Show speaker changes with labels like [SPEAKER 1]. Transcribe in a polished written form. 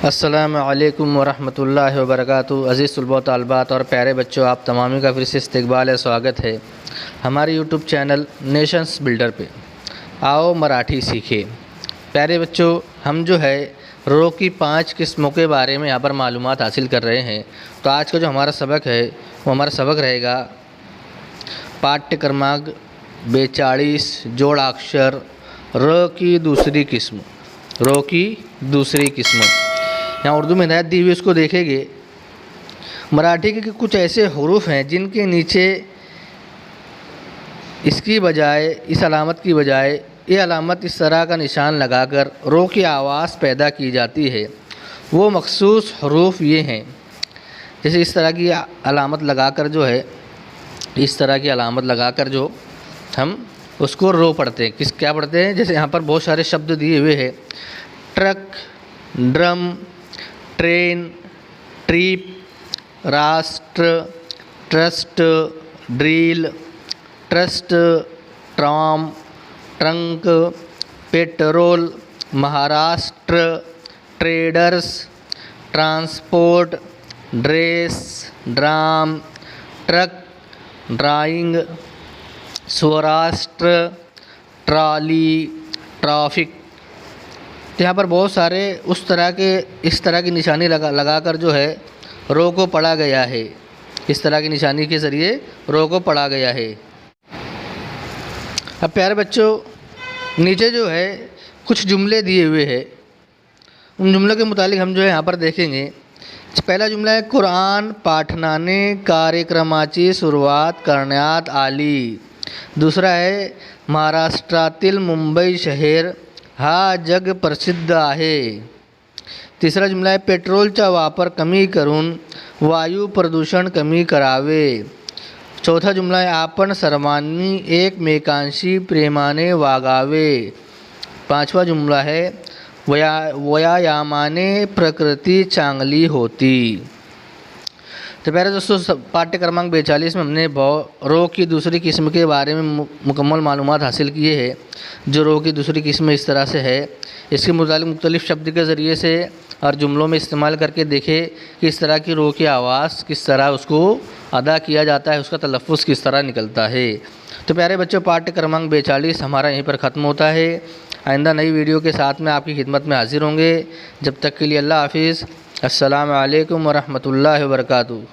[SPEAKER 1] अस्सलामु अलैकुम वरहमतुल्लाहि वबरकातुहू। अज़ीज़ तलबा तालिबात और प्यारे बच्चों, आप तमामी का फिर से इस्तकबाल है, स्वागत है हमारे यूट्यूब चैनल नेशंस बिल्डर पे। आओ मराठी सीखे। प्यारे बच्चों, हम जो है रो की 5 किस्मों के बारे में यहाँ पर मालूमात हासिल कर रहे हैं। तो आज का जो हमारा सबक है वो हमारा सबक रहेगा पाठ्य क्रमांक 42 जोड़ाक्षर र की दूसरी किस्म। रो की दूसरी किस्म यहाँ उर्दू में हिदायत दी हुई, उसको देखेंगे। मराठी के कुछ ऐसे हरूफ हैं जिनके नीचे इसकी बजाय, इस अलामत की बजाय ये अलामत इस तरह का निशान लगाकर रो की आवाज़ पैदा की जाती है। वो मखसूस हरूफ ये हैं, जैसे इस तरह की अलामत लगाकर जो है, इस तरह की अलामत लगाकर जो हम उसको रो पढ़ते हैं। क्या पढ़ते हैं? जैसे यहाँ पर बहुत सारे शब्द दिए हुए हैं: ट्रक, ड्रम, ट्रेन, ट्रिप, राष्ट्र, trust, drill, trust, tram, trunk, petrol, Maharashtra, traders, transport, dress, dram, truck, drawing, स्वराष्ट्र, ट्रॉली, ट्रैफिक। तो यहाँ पर बहुत सारे इस तरह की निशानी लगाकर जो है रो को पढ़ा गया है। इस तरह की निशानी के ज़रिए रो को पढ़ा गया है। अब प्यारे बच्चों, नीचे जो है कुछ जुमले दिए हुए हैं, उन जुमलों के मुतालिक हम जो है यहाँ पर देखेंगे। पहला जुमला है: कुरान पाठनाने कार्यक्रमाची सुरुवात करण्यात आली। दूसरा है: महाराष्ट्रातील मुंबई शहर हा जग प्रसिद्ध आहे। तिसरा जुमला आहे: पेट्रोलचा वापर कमी करून वायू प्रदूषण कमी करावे। चौथा जुमला आहे: आपण सर्वांनी एकमेकांशी प्रेमाने वागावे। पाचवा जुमला है: व्यायामाने प्रकृति चांगली होती। तो प्यारे दोस्तों, पाठ्य क्रमांक 42 में हमने रो की दूसरी किस्म के बारे में मुकम्मल मालूमात हासिल किए हैं। जो रो की दूसरी किस्म इस तरह से है, इसके मुतालिक मुख्तलिफ़ शब्द के ज़रिए से और जुमलों में इस्तेमाल करके देखें कि इस तरह की रो की आवाज़ किस तरह उसको अदा किया जाता है, उसका तलफ़्फ़ुज़ किस तरह निकलता है। तो प्यारे बच्चों, पाठ्य क्रमांक 42 हमारा यहीं पर ख़त्म होता है। आइंदा नई वीडियो के साथ में आपकी खिदमत में हाज़िर होंगे। जब तक के लिए अल्लाह हाफ़िज़। अस्सलामु अलैकुम वरहमतुल्लाहि वबरकातुहू।